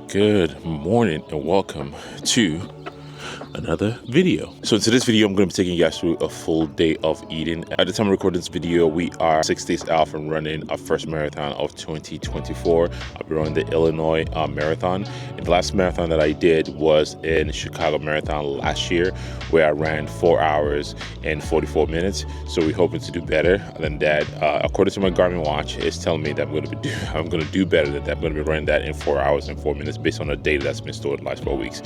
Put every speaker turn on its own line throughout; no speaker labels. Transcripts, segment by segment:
Good morning and welcome to another video. So in today's video, I'm going to be taking you guys through a full day of eating. At the time of recording this video, we are 6 days out from running our first marathon of 2024. I'll be running the Illinois Marathon. And the last marathon that I did was in Chicago Marathon last year, where I ran 4 hours and 44 minutes. So we're hoping to do better than that. According to my Garmin watch, it's telling me that I'm going to do better than that. I'm going to be running that in 4 hours and 4 minutes based on the data that's been stored in the last 4 weeks.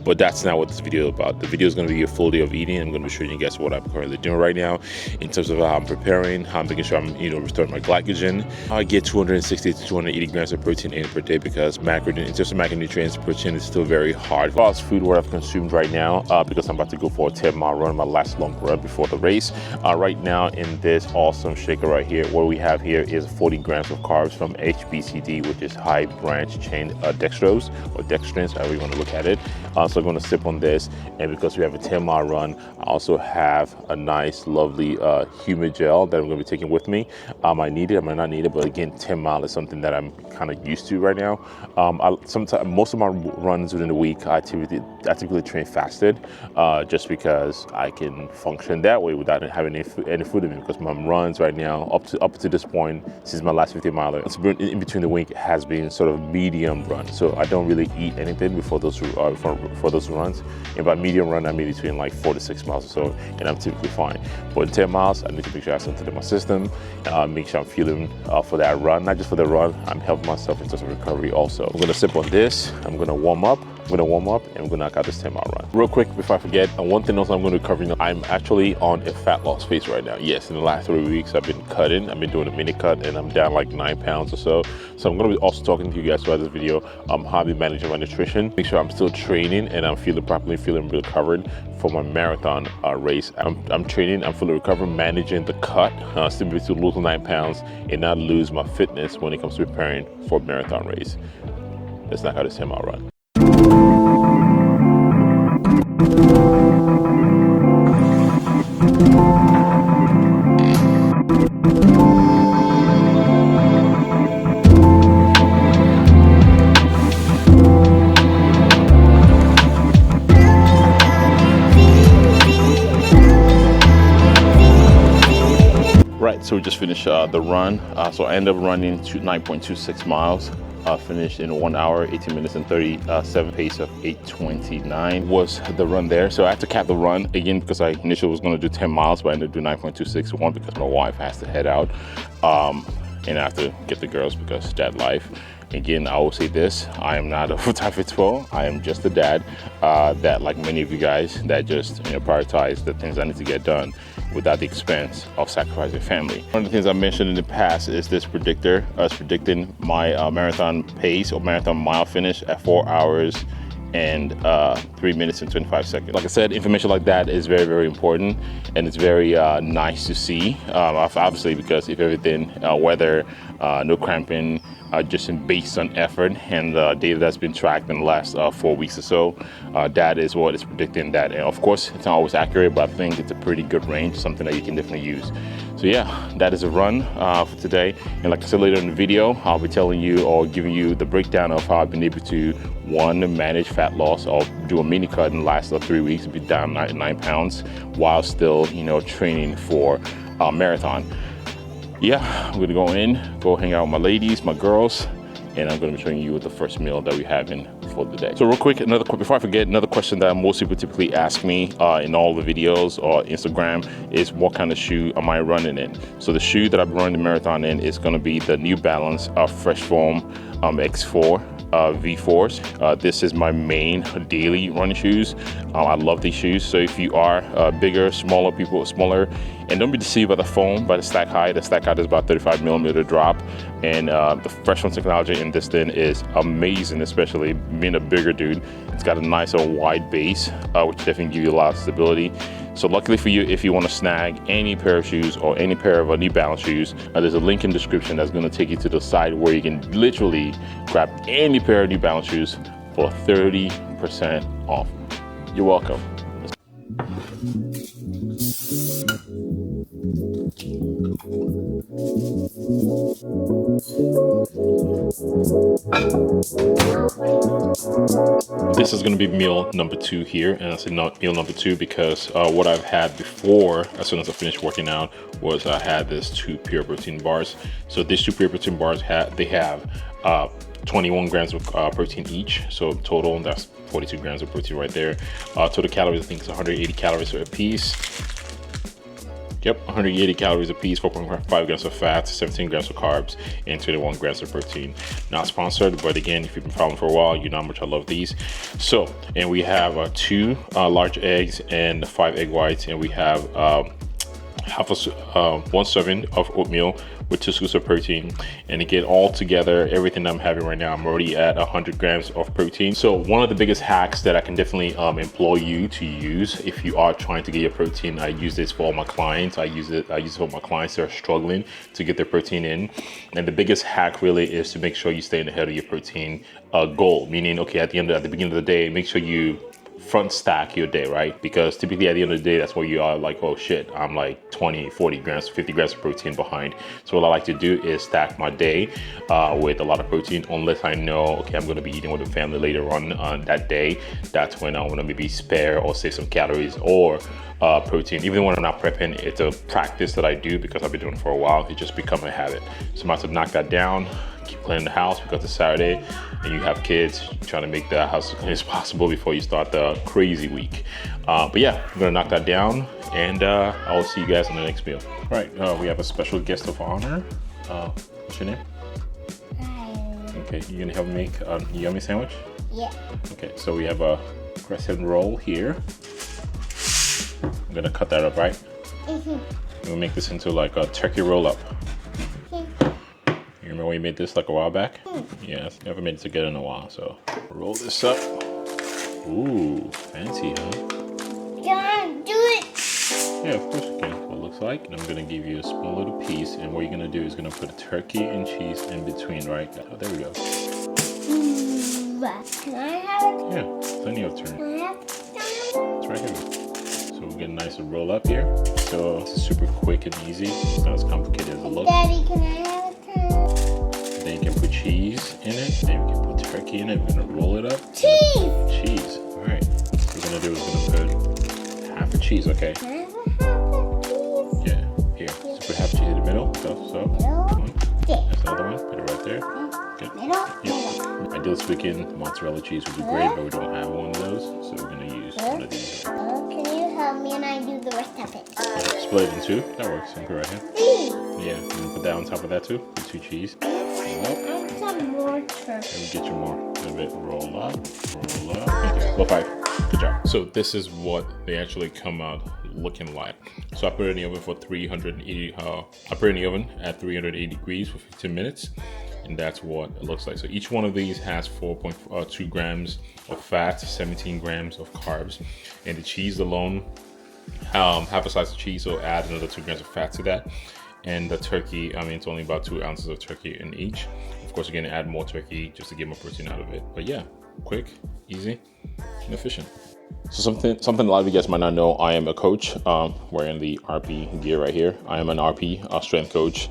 But that's not what this video is about. The video is going to be a full day of eating. I'm going to be showing you guys what I'm currently doing right now in terms of how I'm preparing, how I'm making sure I'm restoring my glycogen. I get 260 to 280 grams of protein in per day because in terms of macronutrients, protein is still very hard. Fast food what I've consumed right now because I'm about to go for a 10-mile run, my last long run before the race. Right now in this awesome shaker right here, what we have here is 40 grams of carbs from HBCD, which is high branch chain dextrose or dextrins, however you want to look at it. So I'm going to sip on this, and because we have a 10-mile run, I also have a nice, lovely humid gel that I'm going to be taking with me. I might need it, I might not need it, but again, 10 mile is something that I'm kind of used to right now. Most of my runs within the week, I typically train fasted, just because I can function that way without having any food in me. Because my runs right now, up to this point, since my last 50 miler, in between the week has been sort of medium run. So I don't really eat anything before those for those runs. And by medium run, I mean between like 4 to 6 miles or so, and I'm typically fine. But in 10 miles, I need to make sure I have something in my system, make sure I'm feeling for that run. Not just for the run, I'm helping myself in terms of recovery also. I'm gonna sip on this, I'm gonna warm up, and I'm gonna knock out this 10-mile run. Real quick, before I forget, one thing else I'm gonna cover, I'm actually on a fat loss phase right now. Yes, in the last 3 weeks, I've been cutting. I've been doing a mini cut, and I'm down like 9 pounds or so. So I'm gonna be also talking to you guys throughout this video, how I've been managing my nutrition, make sure I'm still training and I'm feeling recovered for my marathon race. I'm training, I'm fully recovered, managing the cut, still be able to lose 9 pounds and not lose my fitness when it comes to preparing for a marathon race. Let's knock out this 10-mile run. Right, so we just finished the run. So I ended up running 9.26 miles. Finished in 1 hour, 18 minutes and 37, pace of 8:29 was the run there. So I had to cap the run again because I initially was going to do 10 miles, but I ended up doing 9.261 because my wife has to head out, and I have to get the girls because dad life. Again, I will say this, I am not a full-time fitness pro. I am just a dad that, like many of you guys, that just prioritize the things I need to get done without the expense of sacrificing family. One of the things I mentioned in the past is this predictor. It's predicting my marathon pace or marathon mile finish at 4 hours and 3 minutes and 25 seconds. Like I said, information like that is very, very important, and it's very nice to see. Obviously, because if everything, weather, no cramping, just based on effort and data that's been tracked in the last 4 weeks or so, that is what is predicting that. And of course, it's not always accurate, but I think it's a pretty good range, something that you can definitely use. So yeah, that is a run for today. And like I said later in the video, I'll be telling you or giving you the breakdown of how I've been able to, one, manage fat loss or do a mini cut in the last 3 weeks, be down 9 pounds while still, training for a marathon. Yeah, I'm gonna go hang out with my ladies, my girls, and I'm gonna be showing you the first meal that we're having for the day. So real quick, before I forget, another question that most people typically ask me in all the videos or Instagram is what kind of shoe am I running in? So the shoe that I'm running the marathon in is gonna be the New Balance Fresh Foam X4 V4s. This is my main daily running shoes. I love these shoes. So if you are bigger, smaller people, and don't be deceived by the foam, by the stack height. The stack height is about 35 millimeter drop, and the Fresh Foam technology in this thing is amazing, especially being a bigger dude. It's got a nice wide base, which definitely gives you a lot of stability. So luckily for you, if you want to snag any pair of shoes or any pair of New Balance shoes, there's a link in the description that's going to take you to the site where you can literally grab any pair of New Balance shoes for 30% off. You're welcome. This is going to be meal number 2 here, and I say not meal number 2 because what I've had before, as soon as I finished working out, was I had this 2 pure protein bars. So these 2 pure protein bars have 21 grams of protein each. So total, that's 42 grams of protein right there. Total calories, I think it's 180 calories a piece. Yep, 180 calories a piece, 4.5 grams of fat, 17 grams of carbs, and 21 grams of protein. Not sponsored, but again, if you've been following for a while, you know how much I love these. So, and we have 2 large eggs and 5 egg whites, and we have 1 serving of oatmeal with 2 scoops of protein. And again, all together, everything I'm having right now, I'm already at 100 grams of protein. So one of the biggest hacks that I can definitely employ you to use if you are trying to get your protein, I use this for all my clients. I use it for my clients that are struggling to get their protein in. And the biggest hack really is to make sure you stay ahead of your protein goal. Meaning, okay, at the beginning of the day, make sure you front stack your day, right? Because typically at the end of the day, that's where you are like, oh shit, I'm like 20, 40 grams, 50 grams of protein behind. So what I like to do is stack my day with a lot of protein, unless I know, okay, I'm gonna be eating with the family later on that day. That's when I wanna maybe spare or save some calories or protein. Even when I'm not prepping, it's a practice that I do because I've been doing it for a while. It just become a habit. So I'm about to knock that down, keep cleaning the house because it's Saturday and you have kids, trying to make the house as clean as possible before you start the crazy week. But yeah, I'm gonna knock that down, and I'll see you guys in the next meal. All right, we have a special guest of honor. What's your name? Okay, you gonna help me make a yummy sandwich?
Yeah.
Okay, so we have a crescent roll here. I'm gonna cut that up, right? We'll make this into like a turkey roll up. You remember when we made this like a while back? Yeah, never made it together in a while, so roll this up. Ooh, fancy, huh?
Can I do it?
Yeah, of course you can. What it looks like. And I'm gonna give you a small little piece, and what you're gonna do is gonna put turkey and cheese in between, right? Oh, there we go.
Can I have it?
Yeah, plenty of turn.
Can I have it?
It's right here. So we'll get a nice roll up here. So it's super quick and easy. It's not as complicated as it looks.
Daddy, can I have it?
Then you can put cheese in it. Then we can put turkey in it. We're gonna roll it up.
Cheese!
Cheese. All right. What we're gonna do is we're gonna put half a cheese, okay?
Can I have half a cheese?
Yeah, here. So put half a cheese in the middle. So. One. That's another one. Put it right there. Good.
Middle.
Ideally speaking, mozzarella cheese would be great, but we don't have one of those, so we're gonna use one of these.
Can you help me and I do the rest of it?
Split it in 2. That works. Put it right here. Yeah, you can put that on top of that too. Put 2 cheese.
I want some more turkey.
And get you more. A little bit. Roll up. Okay. Low 5. Good job. So this is what they actually come out looking like. So I put it in the oven for 380. I put it in the oven at 380 degrees for 15 minutes. And that's what it looks like. So each one of these has 4.2 grams of fat, 17 grams of carbs, and the cheese alone, half a slice of cheese, so add another 2 grams of fat to that. And the turkey, I mean, it's only about 2 ounces of turkey in each. Of course, you're gonna add more turkey just to get more protein out of it. But yeah, quick, easy, and efficient. So something a lot of you guys might not know, I am a coach, wearing the RP gear right here. I am an RP, strength coach,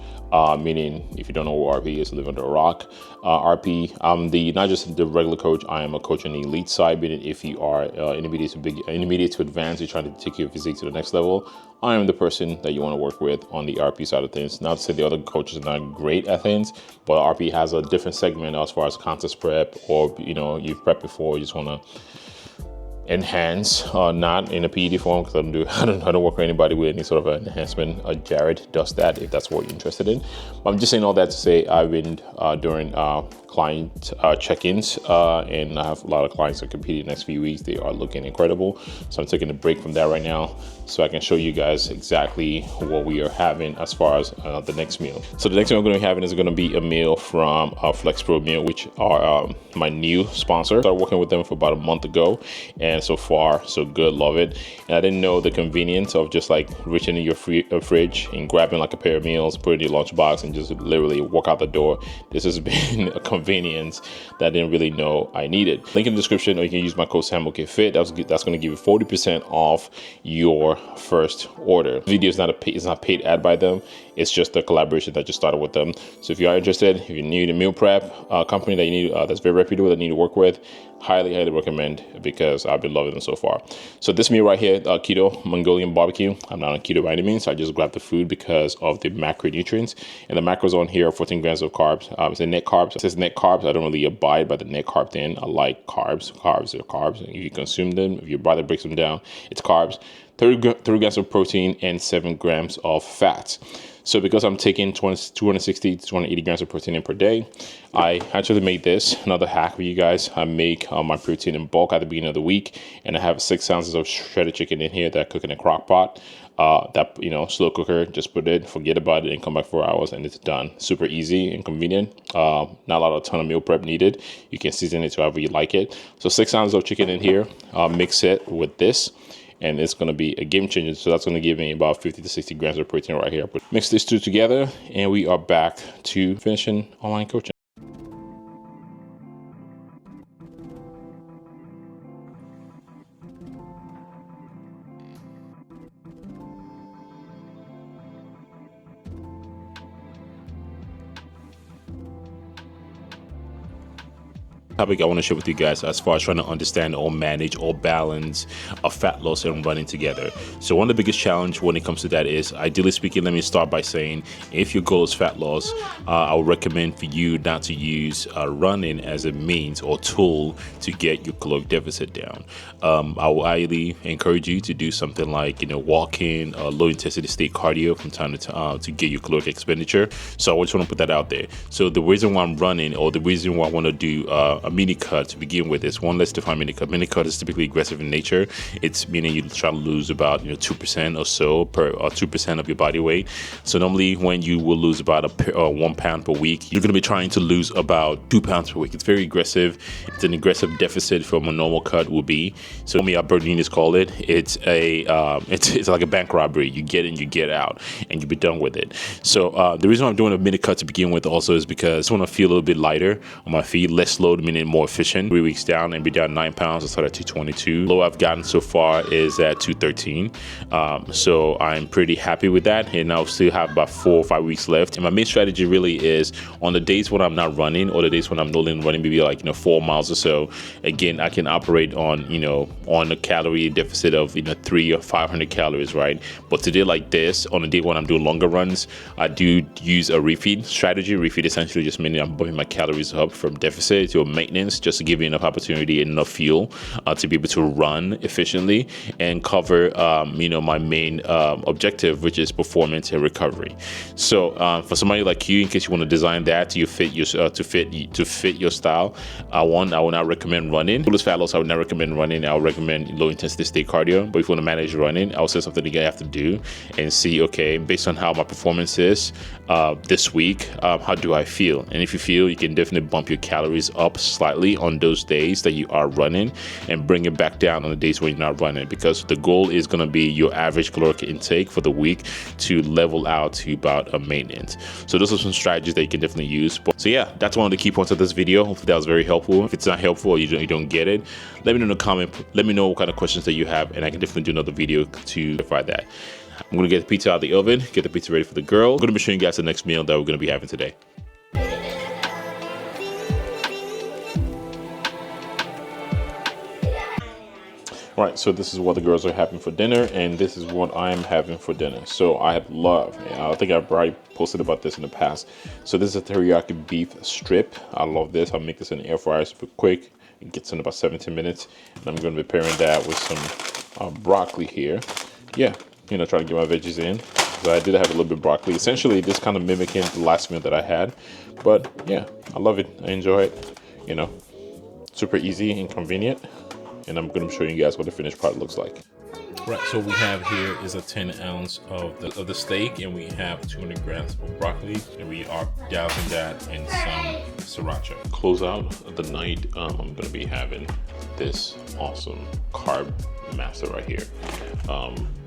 meaning if you don't know what RP is, live under a rock. RP, I'm not just the regular coach, I am a coach on the elite side, meaning if you are intermediate to advanced, you're trying to take your physique to the next level, I am the person that you want to work with on the RP side of things. Not to say the other coaches are not great at things, but RP has a different segment as far as contest prep, or you've prepped before, you just want to enhance, not in a PED form, because I don't work with anybody with any sort of an enhancement. Jared does that if that's what you're interested in. But I'm just saying all that to say I've been during client check-ins, and I have a lot of clients that compete in the next few weeks. They are looking incredible. So I'm taking a break from that right now so I can show you guys exactly what we are having as far as the next meal. So the next meal I'm going to be having is going to be a meal from Flex Pro Meal, which are my new sponsor. I started working with them for about a month ago, and so far so good, love it. And I didn't know the convenience of just like reaching in your fridge and grabbing like a pair of meals, put it in your lunchbox, and just literally walk out the door. This has been a convenience that I didn't really know I needed. Link in the description, or you can use my code SAMOKFIT. That's going to give you 40% off your first order. The video is not a paid ad by them. It's just a collaboration that just started with them. So if you are interested, if you need a meal prep company that you need that's very reputable that you need to work with, highly recommend, because I've been loving them so far. So this meal right here, keto Mongolian barbecue. I'm not on keto by any means. So I just grabbed the food because of the macronutrients, and the macros on here are 14 grams of carbs. It's a net carbs. It says net carbs. I don't really abide by the net carb thing. I like carbs. Carbs are carbs. If you consume them, if your body breaks them down, it's carbs. 30 grams of protein and 7 grams of fat. So because I'm taking 260 to 280 grams of protein in per day, I actually made this another hack for you guys. I make my protein in bulk at the beginning of the week, and I have 6 ounces of shredded chicken in here that I cook in a crock pot. That, slow cooker, just put it, forget about it, and come back 4 hours, and it's done. Super easy and convenient. Not a ton of meal prep needed. You can season it to however you like it. So 6 ounces of chicken in here. Mix it with this, and it's going to be a game changer. So that's going to give me about 50 to 60 grams of protein right here. But mix these two together, and we are back to finishing online coaching. Topic I want to share with you guys as far as trying to understand or manage or balance a fat loss and running together. So one of the biggest challenge when it comes to that is, ideally speaking, let me start by saying, if your goal is fat loss, I would recommend for you not to use running as a means or tool to get your caloric deficit down. I will highly encourage you to do something like walking, low intensity state cardio from time to time to get your caloric expenditure. So I just want to put that out there. So the reason why I'm running, or the reason why I want to do a mini cut to begin with is, one, let's define mini cut. Mini cut is typically aggressive in nature. It's meaning you try to lose about 2% or so per 2% of your body weight. So normally when you will lose about 1 pound per week, you're going to be trying to lose about 2 pounds per week. It's very aggressive. It's an aggressive deficit from a normal cut will be. So me, Bernini's call it. It's like a bank robbery. You get in, you get out, and you be done with it. So the reason why I'm doing a mini cut to begin with also is because I want to feel a little bit lighter on my feet, less load, meaning more efficient. 3 weeks down and be down 9 pounds. I started at 222. Low I've gotten so far is at 213. So I'm pretty happy with that, and I'll still have about 4 or 5 weeks left. And my main strategy really is, on the days when I'm not running, or the days when I'm only running maybe 4 miles or so, again, I can operate on on a calorie deficit of 300 or 500 calories, right? But today like this, on a day when I'm doing longer runs, I do use a refeed strategy. Refeed essentially just meaning I'm bumping my calories up from deficit to a maintenance, just to give you enough opportunity and enough fuel to be able to run efficiently and cover my main objective, which is performance and recovery. So for somebody like you, in case you want to design that to fit your style, I will not recommend running. For fat loss, I would not recommend running. I would recommend low intensity state cardio. But if you want to manage running, I'll say something that you have to do and see, okay, based on how my performance is this week, how do I feel? And if you feel, you can definitely bump your calories up slightly on those days that you are running, and bring it back down on the days when you're not running, because the goal is going to be your average caloric intake for the week to level out to about a maintenance. So those are some strategies that you can definitely use. So yeah, that's one of the key points of this video. Hopefully that was very helpful. If it's not helpful or you don't get it, let me know in the comment. Let me know what kind of questions that you have, and I can definitely do another video to clarify that. I'm going to get the pizza out of the oven, get the pizza ready for the girl. I'm going to be showing you guys the next meal that we're going to be having today. All right, so this is what the girls are having for dinner, and this is what I'm having for dinner. So I love, I think I've already posted about this in the past. So this is a teriyaki beef strip. I love this. I'll make this in the air fryer super quick. It gets in about 17 minutes. And I'm going to be pairing that with some broccoli here. Yeah, trying to get my veggies in. So I did have a little bit of broccoli. Essentially, this kind of mimicking the last meal that I had. But yeah, I love it. I enjoy it. Super easy and convenient. And I'm going to show you guys what the finished product looks like. Right, so we have here is a 10 ounce of the steak, and we have 200 grams of broccoli, and we are dousing that in some sriracha. Close out the night, I'm going to be having this awesome carb master right here.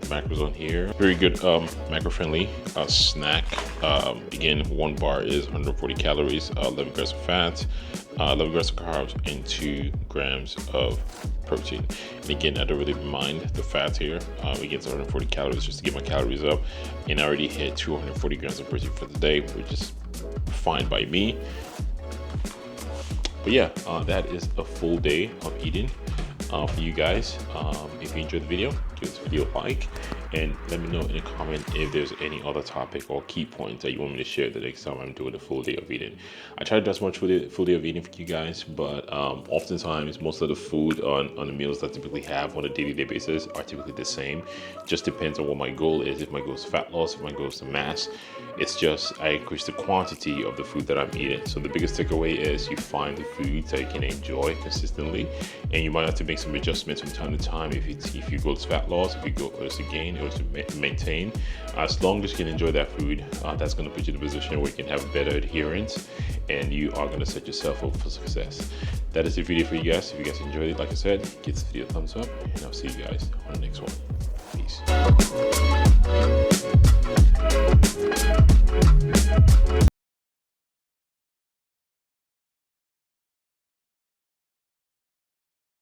Macros on here, very good macro friendly snack. Again, 1 bar is 140 calories, 11 grams of fat, 11 grams of carbs and 2 grams of protein. And again, I don't really mind the fats here. Again, it's 140 calories just to get my calories up, and I already hit 240 grams of protein for the day, which is fine by me. But yeah, that is a full day of eating for you guys. If you enjoyed the video, give this video a like, and let me know in a comment if there's any other topic or key points that you want me to share the next time I'm doing a full day of eating. I try to do as much full day of eating for you guys, but oftentimes most of the food on the meals that I typically have on a day-to-day basis are typically the same. Just depends on what my goal is. If my goal is fat loss, if my goal is to mass, it's just I increase the quantity of the food that I'm eating. So the biggest takeaway is you find the foods that you can enjoy consistently, and you might have to make some adjustments from time to time if your goal is fat loss, if your goal is to gain or to maintain. As long as you can enjoy that food, that's going to put you in a position where you can have better adherence, and you are going to set yourself up for success. That is the video for you guys. If you guys enjoyed it, like I said, give this video a thumbs up, and I'll see you guys on the next one. Peace.